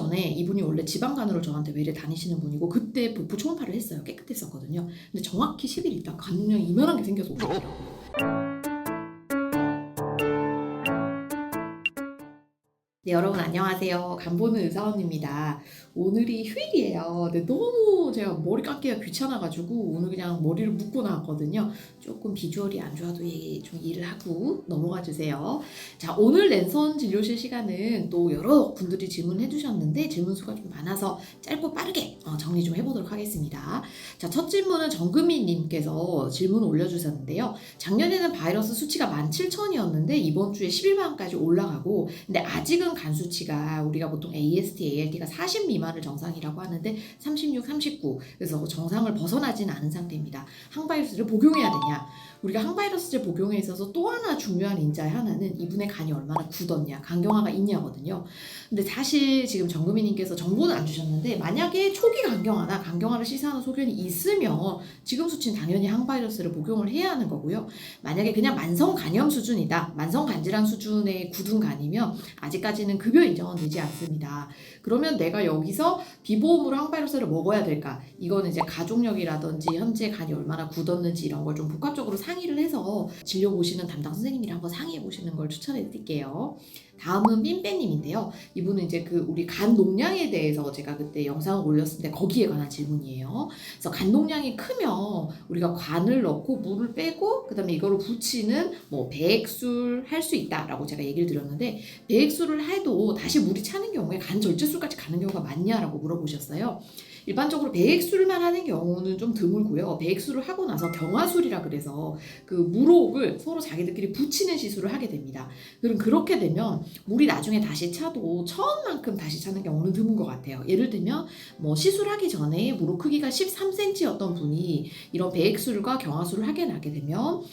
전에 이분이 원래 지방간으로 저한테 외래 다니시는 분이고 그때 복부 초음파를 했어요. 깨끗했었거든요. 근데 정확히 10일 있다 간용량이 이만한 게 생겨서 오셨더라고요. 네, 여러분 안녕하세요. 간보는 의사원입니다. 오늘이 휴일이에요. 근데 너무 제가 머리 감기가 귀찮아가지고 오늘 그냥 머리를 묶고 나왔거든요. 조금 비주얼이 안 좋아도 좀 일을 하고 넘어가 주세요. 자, 오늘 랜선 진료실 시간은 또 여러 분들이 질문해 주셨는데 질문 수가 좀 많아서 짧고 빠르게 정리 좀 해보도록 하겠습니다. 자, 첫 질문은 정금희 님께서 질문을 올려주셨는데요. 작년에는 바이러스 수치가 17,000이었는데 이번 주에 11만까지 올라가고 근데 아직은 간 수치가 우리가 보통 AST, ALT가 40 미만을 정상이라고 하는데 36, 39 그래서 정상을 벗어나진 않은 상태입니다. 항바이러스를 복용해야 되냐? 우리가 항바이러스제 복용에 있어서 또 하나 중요한 인자의 하나는 이분의 간이 얼마나 굳었냐, 간경화가 있냐거든요. 근데 사실 지금 정금희님께서 정보는 안 주셨는데 만약에 초기 간경화나 간경화를 시사하는 소견이 있으면 지금 수치는 당연히 항바이러스를 복용을 해야 하는 거고요. 만약에 그냥 만성 간염 수준이다, 만성 간질환 수준의 굳은 간이면 아직까지는 급여 인정은 되지 않습니다. 그러면 내가 여기서 비보험으로 항바이러스를 먹어야 될까? 이거는 이제 가족력이라든지 현재 간이 얼마나 굳었는지 이런 걸 좀 복합적으로 상의를 해서 진료 보시는 담당 선생님이랑 한번 상의해 보시는 걸 추천해 드릴게요. 다음은 삔빼님인데요. 이분은 이제 우리 간 농량에 대해서 제가 그때 영상을 올렸을 때 거기에 관한 질문이에요. 그래서 간 농량이 크면 우리가 관을 넣고 물을 빼고 그다음에 이거를 붙이는 배액술 할 수 있다라고 제가 얘기를 드렸는데 배액술을 해도 다시 물이 차는 경우에 간 절제술까지 가는 경우가 많냐라고 물어보셨어요. 일반적으로 배액술만 하는 경우는 좀 드물고요. 배액술을 하고 나서 경화술이라 그래서 그 물혹을 서로 자기들끼리 붙이는 시술을 하게 됩니다. 그럼 그렇게 되면 물이 나중에 다시 차도 처음만큼 다시 차는 경우는 드문 것 같아요. 예를 들면 시술하기 전에 물혹 크기가 13cm였던 분이 이런 배액술과 경화술을 하게 되면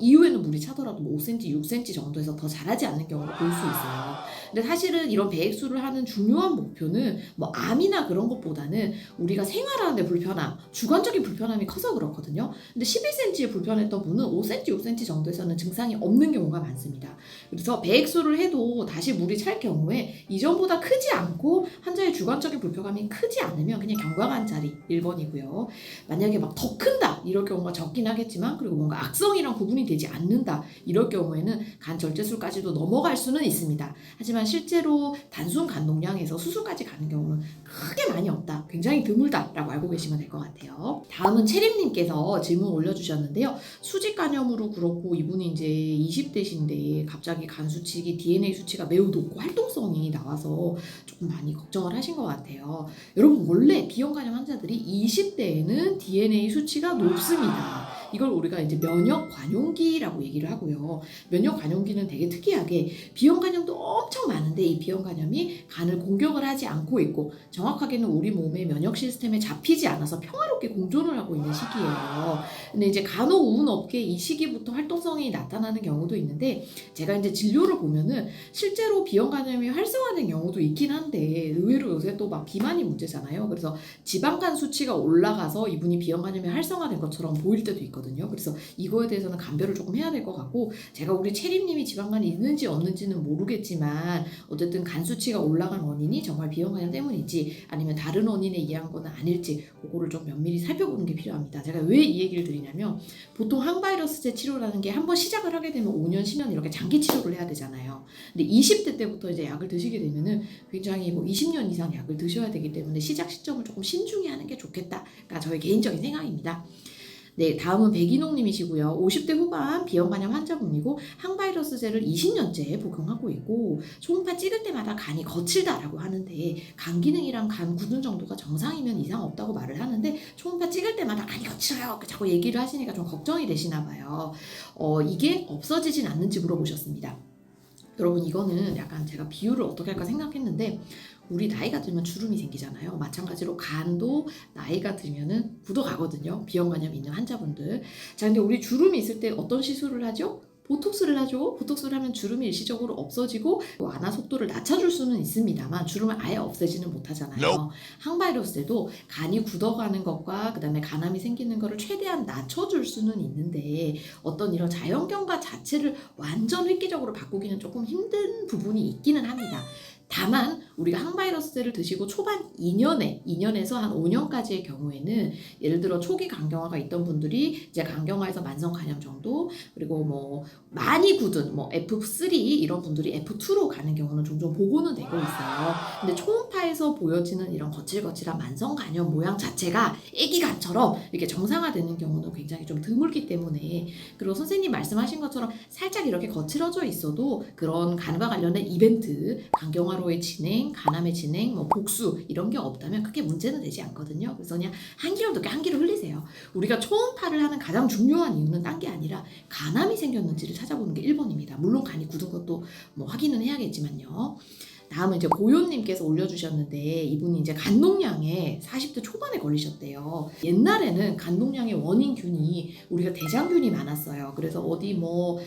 이후에는 물이 차더라도 5cm, 6cm 정도에서 더 자라지 않는 경우를 볼 수 있어요. 근데 사실은 이런 배액술을 하는 중요한 목표는 암이나 그런 것보다는 우리가 생활하는데 불편함, 주관적인 불편함이 커서 그렇거든요. 근데 11cm에 불편했던 분은 5cm, 6cm 정도에서는 증상이 없는 경우가 많습니다. 그래서 배액술을 해도 다시 물이 찰 경우에 이전보다 크지 않고 환자의 주관적인 불편감이 크지 않으면 그냥 경과간짜리 1번이고요. 만약에 더 큰다 이럴 경우가 적긴 하겠지만 그리고 뭔가 악성이랑 구분이 되지 않는다 이럴 경우에는 간 절제술까지도 넘어갈 수는 있습니다. 하지만 실제로 단순 간 농량에서 수술까지 가는 경우는 크게 많이 없다, 굉장히 드물다라고 알고 계시면 될 것 같아요. 다음은 채림님께서 질문 올려주셨는데요. 수직 간염으로 그렇고 이분이 이제 20대신데 갑자기 간 수치기, DNA 수치가 매우 높고 활동성이 나와서 조금 많이 걱정을 하신 것 같아요. 여러분 원래 B형 간염 환자들이 20대에는 DNA 수치가 높습니다. 이걸 우리가 이제 면역 관용기라고 얘기를 하고요. 면역 관용기는 되게 특이하게 B형 간염도 엄청 많은데 이 B형 간염이 간을 공격을 하지 않고 있고 정확하게는 우리 몸의 면역 시스템에 잡히지 않아서 평화롭게 공존을 하고 있는 시기예요. 근데 이제 간혹 운 없게 이 시기부터 활동성이 나타나는 경우도 있는데 제가 이제 진료를 보면은 실제로 B형 간염이 활성화된 경우도 있긴 한데 의외로 요새 또 비만이 문제잖아요. 그래서 지방간 수치가 올라가서 이분이 B형 간염이 활성화된 것처럼 보일 때도 있거든요. 그래서 이거에 대해서는 감별을 조금 해야 될 것 같고 제가 우리 채림님이 지방간이 있는지 없는지는 모르겠지만 어쨌든 간 수치가 올라간 원인이 정말 B형 간염 때문인지 아니면 다른 원인에 의한 거는 아닐지 그거를 좀 면밀히 살펴보는 게 필요합니다. 제가 왜 이 얘기를 드리냐면 보통 항바이러스제 치료라는 게 한번 시작을 하게 되면 5년, 10년 이렇게 장기 치료를 해야 되잖아요. 근데 20대 때부터 이제 약을 드시게 되면은 굉장히 20년 이상 약을 드셔야 되기 때문에 시작 시점을 조금 신중히 하는 게 좋겠다가 저의 개인적인 생각입니다. 네, 다음은 백인홍님이시고요. 50대 후반 B형 간염 환자분이고 항바이러스제를 20년째 복용하고 있고 초음파 찍을 때마다 간이 거칠다라고 하는데 간 기능이랑 간 굳은 정도가 정상이면 이상 없다고 말을 하는데 초음파 찍을 때마다 간이 거칠어요 자꾸 얘기를 하시니까 좀 걱정이 되시나 봐요. 이게 없어지진 않는지 물어보셨습니다. 여러분 이거는 약간 제가 비유를 어떻게 할까 생각했는데 우리 나이가 들면 주름이 생기잖아요. 마찬가지로 간도 나이가 들면은 굳어가거든요. B형 간염이 있는 환자분들. 자, 근데 우리 주름이 있을 때 어떤 시술을 하죠? 보톡스를 하죠. 보톡스를 하면 주름이 일시적으로 없어지고 완화 속도를 낮춰줄 수는 있습니다만 주름을 아예 없애지는 못하잖아요. 항바이러스에도 간이 굳어가는 것과 그 다음에 간암이 생기는 것을 최대한 낮춰줄 수는 있는데 어떤 이런 자연경과 자체를 완전 획기적으로 바꾸기는 조금 힘든 부분이 있기는 합니다. 다만 우리가 항바이러스제를 드시고 초반 2년에서 한 5년까지의 경우에는 예를 들어 초기 간경화가 있던 분들이 이제 간경화에서 만성 간염 정도, 그리고 뭐 많이 굳은 뭐 F3 이런 분들이 F2로 가는 경우는 종종 보고는 되고 있어요. 근데 초음파에서 보여지는 이런 거칠거칠한 만성 간염 모양 자체가 애기간처럼 이렇게 정상화되는 경우는 굉장히 좀 드물기 때문에, 그리고 선생님 말씀하신 것처럼 살짝 이렇게 거칠어져 있어도 그런 간과 관련된 이벤트, 간경화로의 진행, 간암의 진행, 뭐 복수 이런 게 없다면 크게 문제는 되지 않거든요. 그래서 그냥 한기름 넣게 한기를 흘리세요. 우리가 초음파를 하는 가장 중요한 이유는 딴 게 아니라 간암이 생겼는지를 찾아보는 게 1번입니다. 물론 간이 굳은 것도 뭐 확인은 해야겠지만요. 다음은 이제 고요님께서 올려주셨는데, 이분이 이제 간농양에 40대 초반에 걸리셨대요. 옛날에는 간농양의 원인균이 우리가 대장균이 많았어요. 그래서 어디 뭐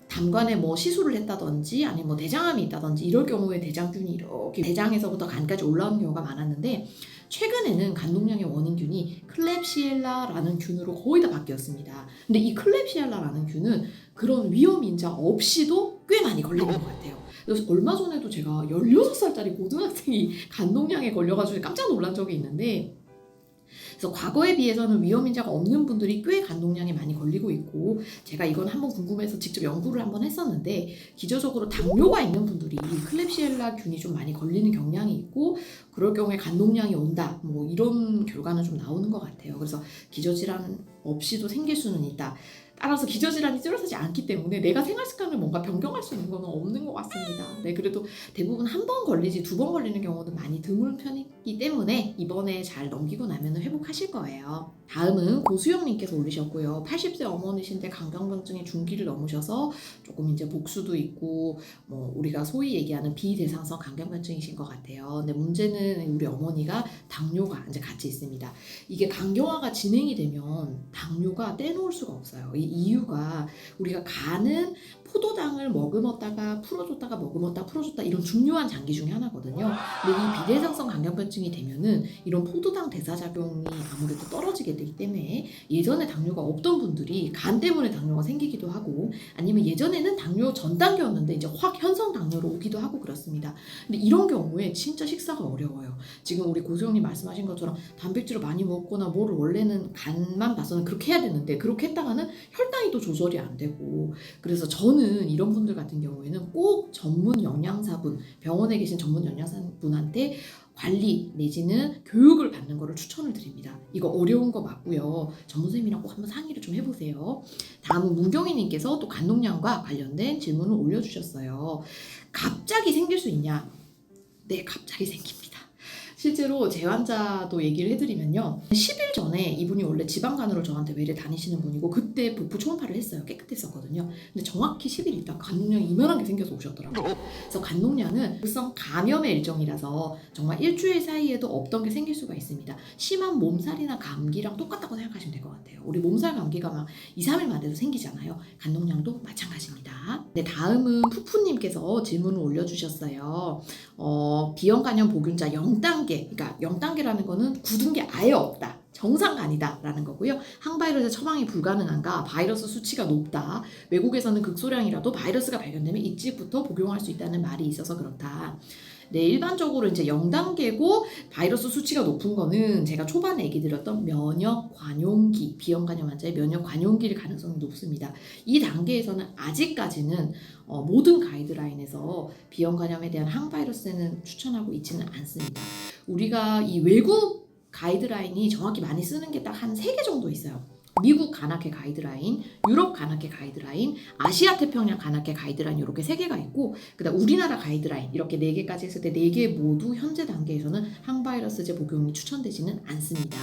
담관에 뭐 시술을 했다든지 아니면 뭐 대장암이 있다든지 이럴 경우에 대장균이 이렇게 대장에서부터 간까지 올라오는 경우가 많았는데, 최근에는 간농양의 원인균이 클렙시엘라라는 균으로 거의 다 바뀌었습니다. 근데 이 클렙시엘라라는 균은 그런 위험 인자 없이도 꽤 많이 걸리는 것 같아요. 그래서 얼마 전에도 제가 16살짜리 고등학생이 간농양에 걸려가지고 깜짝 놀란 적이 있는데, 그래서 과거에 비해서는 위험 인자가 없는 분들이 꽤 간농양에 많이 걸리고 있고, 제가 이건 한번 궁금해서 직접 연구를 한번 했었는데, 기저적으로 당뇨가 있는 분들이 클렙시엘라 균이 좀 많이 걸리는 경향이 있고, 그럴 경우에 간농양이 온다, 뭐 이런 결과는 좀 나오는 것 같아요. 그래서 기저질환 없이도 생길 수는 있다. 따라서 기저질환이 뚜렷하지 않기 때문에 내가 생활습관을 뭔가 변경할 수 있는 건 없는 것 같습니다. 네, 그래도 대부분 한 번 걸리지 2번 걸리는 경우도 많이 드문 편이기 때문에 이번에 잘 넘기고 나면 회복하실 거예요. 다음은 고수영님께서 올리셨고요. 80세 어머니신데 간경병증의 중기를 넘으셔서 조금 이제 복수도 있고 뭐 우리가 소위 얘기하는 비대상성 간경병증이신 것 같아요. 근데 문제는 우리 어머니가 당뇨가 이제 같이 있습니다. 이게 간경화가 진행이 되면 당뇨가 떼놓을 수가 없어요. 이 이유가 우리가 간은 포도당을 머금었다가 풀어줬다가 머금었다가 풀어줬다 이런 중요한 장기 중에 하나거든요. 근데 이 비대상성 간경병증이 되면은 이런 포도당 대사작용이 아무래도 떨어지게 되기 때문에 예전에 당뇨가 없던 분들이 간 때문에 당뇨가 생기기도 하고, 아니면 예전에는 당뇨 전 단계였는데 이제 확 현성 당뇨로 오기도 하고 그렇습니다. 근데 이런 경우에 진짜 식사가 어려워요. 지금 우리 고수영님 말씀하신 것처럼 단백질을 많이 먹거나 뭐를 원래는 간만 봐서는 그렇게 해야 되는데 그렇게 했다가는 혈당이 또 조절이 안 되고, 그래서 저는 이런 분들 같은 경우에는 꼭 전문 영양사분, 병원에 계신 전문 영양사분한테 관리 내지는 교육을 받는 거를 추천을 드립니다. 이거 어려운 거 맞고요. 전문 선생님이랑 꼭 한번 상의를 좀 해보세요. 다음은 문경희님께서 또 간농양과 관련된 질문을 올려주셨어요. 갑자기 생길 수 있냐? 네, 갑자기 생깁니다. 실제로 제 환자도 얘기를 해드리면요, 10일 전에 이분이 원래 지방간으로 저한테 외래 다니시는 분이고 그때 복부 초음파를 했어요. 깨끗했었거든요. 근데 정확히 10일 있다 간농양이 이만한 게 생겨서 오셨더라고요. 그래서 간농양은 극성 감염의 일종이라서 정말 일주일 사이에도 없던 게 생길 수가 있습니다. 심한 몸살이나 감기랑 똑같다고 생각하시면 될 것 같아요. 우리 몸살 감기가 막 2, 3일만 돼도 생기잖아요. 간농양도 마찬가지입니다. 네, 다음은 푸푸님께서 질문을 올려주셨어요. 비형간염 보균자 0단계, 그러니까 0단계라는 거는 굳은 게 아예 없다, 정상간이다 라는 거고요. 항바이러스 처방이 불가능한가, 바이러스 수치가 높다, 외국에서는 극소량이라도 바이러스가 발견되면 일찍부터 복용할 수 있다는 말이 있어서 그렇다. 네, 일반적으로 이제 0단계고 바이러스 수치가 높은 거는 제가 초반에 얘기 드렸던 면역 관용기, 비형간염 환자의 면역 관용기일 가능성이 높습니다. 이 단계에서는 아직까지는 모든 가이드라인에서 비형간염에 대한 항바이러스제는 추천하고 있지는 않습니다. 우리가 이 외국 가이드라인이 정확히 많이 쓰는 게 딱 한 3개 정도 있어요. 미국 간악회 가이드라인, 유럽 간악회 가이드라인, 아시아 태평양 간악회 가이드라인, 이렇게 3개가 있고, 그다음 우리나라 가이드라인 이렇게 4개까지 했을 때 4개 모두 현재 단계에서는 항바이러스제 복용이 추천되지는 않습니다.